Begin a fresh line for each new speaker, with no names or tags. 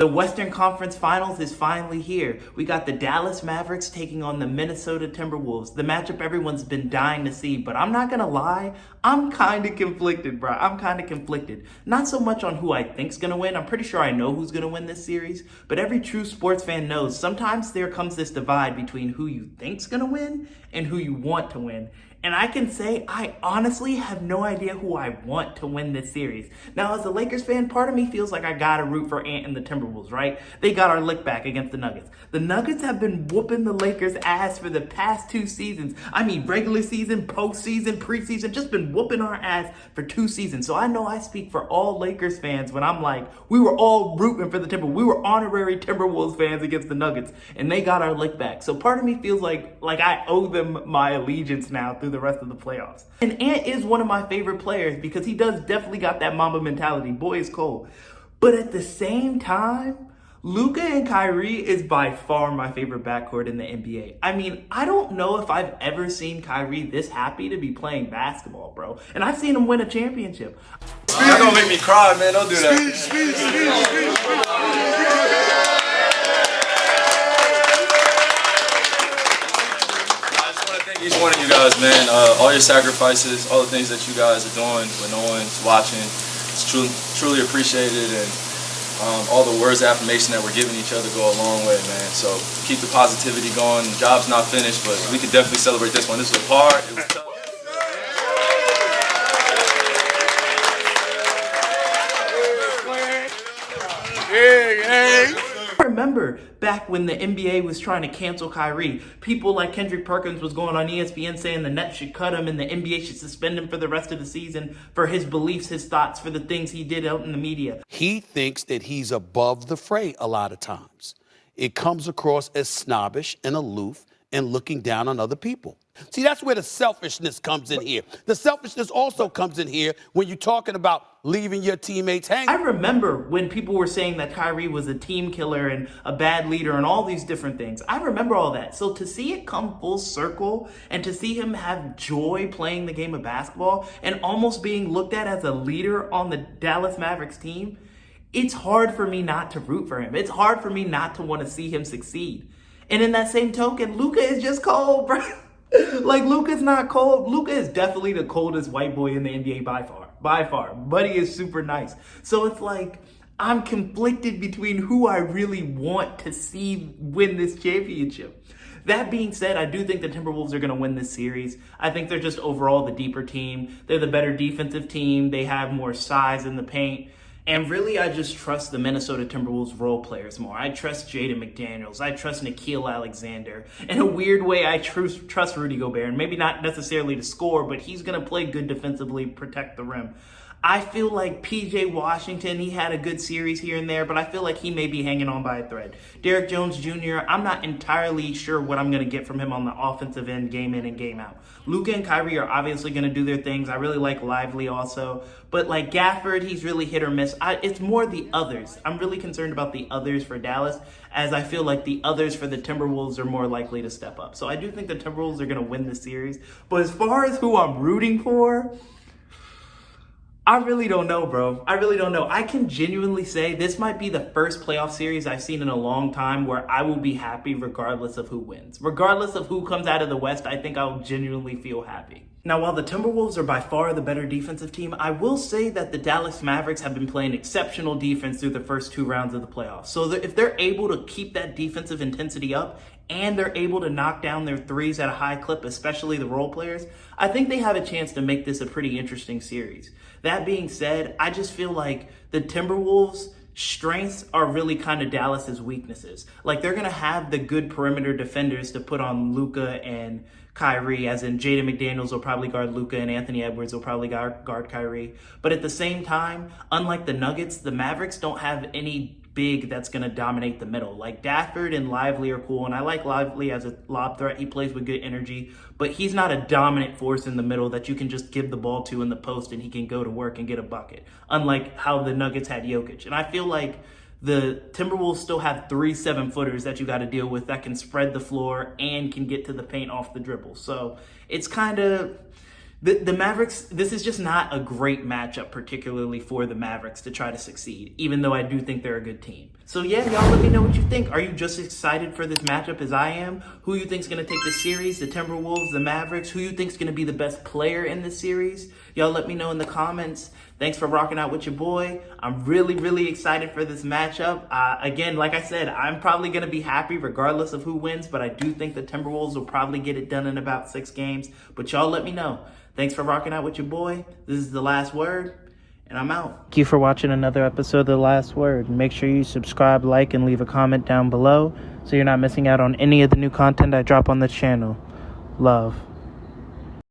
The Western Conference Finals is finally here. We got the Dallas Mavericks taking on the Minnesota Timberwolves. The matchup everyone's been dying to see, but I'm not gonna lie, I'm kind of conflicted, bro. I'm kind of conflicted. Not so much on who I think's gonna win. I'm pretty sure I know who's gonna win this series, but every true sports fan knows sometimes there comes this divide between who you think's gonna win and who you want to win. And I can say I honestly have no idea who I want to win this series. Now, as a Lakers fan, part of me feels like I gotta root for Ant and the Timberwolves, right? They got our lick back against the Nuggets. The Nuggets have been whooping the Lakers' ass for the past 2 seasons. I mean, regular season, postseason, preseason, just been whooping our ass for 2 seasons. So I know I speak for all Lakers fans when I'm like, we were all rooting for the Timberwolves. We were honorary Timberwolves fans against the Nuggets, and they got our lick back. So part of me feels like I owe them my allegiance now through the rest of the playoffs. And Ant is one of my favorite players because he does definitely got that Mamba mentality. Boy, is cold. But at the same time, Luka and Kyrie is by far my favorite backcourt in the NBA. I mean, I don't know if I've ever seen Kyrie this happy to be playing basketball, bro. And I've seen him win a championship.
Y'all gonna make me cry, man. Don't do that. Each one of you guys, man, all your sacrifices, all the things that you guys are doing when no one's watching, it's truly appreciated, and all the words of affirmation that we're giving each other go a long way, man. So keep the positivity going. The job's not finished, but we can definitely celebrate this one. This was hard. It was tough.
I remember back when the NBA was trying to cancel Kyrie, people like Kendrick Perkins was going on ESPN saying the Nets should cut him and the NBA should suspend him for the rest of the season for his beliefs, his thoughts, for the things he did out in the media.
He thinks that he's above the fray a lot of times. It comes across as snobbish and aloof and looking down on other people. See, that's where the selfishness comes in here. The selfishness also comes in here when you're talking about leaving your teammates hanging.
I remember when people were saying that Kyrie was a team killer and a bad leader and all these different things. I remember all that. So to see it come full circle and to see him have joy playing the game of basketball and almost being looked at as a leader on the Dallas Mavericks team, it's hard for me not to root for him. It's hard for me not to want to see him succeed. And in that same token, Luka is just cold, bro. Like, Luka's not cold. Luka is definitely the coldest white boy in the NBA by far. By far. Buddy is super nice. So it's like, I'm conflicted between who I really want to see win this championship. That being said, I do think the Timberwolves are going to win this series. I think they're just overall the deeper team. They're the better defensive team. They have more size in the paint. And really, I just trust the Minnesota Timberwolves role players more. I trust Jaden McDaniels. I trust Nickeil Alexander. In a weird way, I trust Rudy Gobert. And maybe not necessarily to score, but he's going to play good defensively, protect the rim. I feel like P.J. Washington, he had a good series here and there, but I feel like he may be hanging on by a thread. Derrick Jones Jr., I'm not entirely sure what I'm going to get from him on the offensive end, game in and game out. Luka and Kyrie are obviously going to do their things. I really like Lively also. But like Gafford, he's really hit or miss. It's more the others. I'm really concerned about the others for Dallas, as I feel like the others for the Timberwolves are more likely to step up. So I do think the Timberwolves are going to win the series. But as far as who I'm rooting for, I really don't know, bro. I really don't know. I can genuinely say this might be the first playoff series I've seen in a long time where I will be happy regardless of who wins. Regardless of who comes out of the West, I think I'll genuinely feel happy. Now, while the Timberwolves are by far the better defensive team, I will say that the Dallas Mavericks have been playing exceptional defense through the first 2 rounds of the playoffs. So if they're able to keep that defensive intensity up and they're able to knock down their threes at a high clip, especially the role players, I think they have a chance to make this a pretty interesting series. That being said, I just feel like the Timberwolves' strengths are really kind of Dallas's weaknesses. Like, they're going to have the good perimeter defenders to put on Luka and Kyrie, as in Jaden McDaniels will probably guard Luka and Anthony Edwards will probably guard Kyrie. But at the same time, unlike the Nuggets, the Mavericks don't have any big that's going to dominate the middle. Like, Gafford and Lively are cool, and I like Lively as a lob threat. He plays with good energy, but he's not a dominant force in the middle that you can just give the ball to in the post and he can go to work and get a bucket, unlike how the Nuggets had Jokic. And I feel like the Timberwolves still have 3 7-footers that you got to deal with that can spread the floor and can get to the paint off the dribble. So it's kind of The Mavericks, this is just not a great matchup, particularly for the Mavericks to try to succeed, even though I do think they're a good team. So yeah, y'all let me know what you think. Are you just excited for this matchup as I am? Who you think's gonna take the series? The Timberwolves, the Mavericks? Who you think's gonna be the best player in this series? Y'all let me know in the comments. Thanks for rocking out with your boy. I'm really, really excited for this matchup. Again, like I said, I'm probably gonna be happy regardless of who wins, but I do think the Timberwolves will probably get it done in about 6 games. But y'all let me know. Thanks for rocking out with your boy. This is The Last Word. And I'm out. Thank you for watching another episode of The Last Word. Make sure you subscribe, like, and leave a comment down below so you're not missing out on any of the new content I drop on the channel. Love.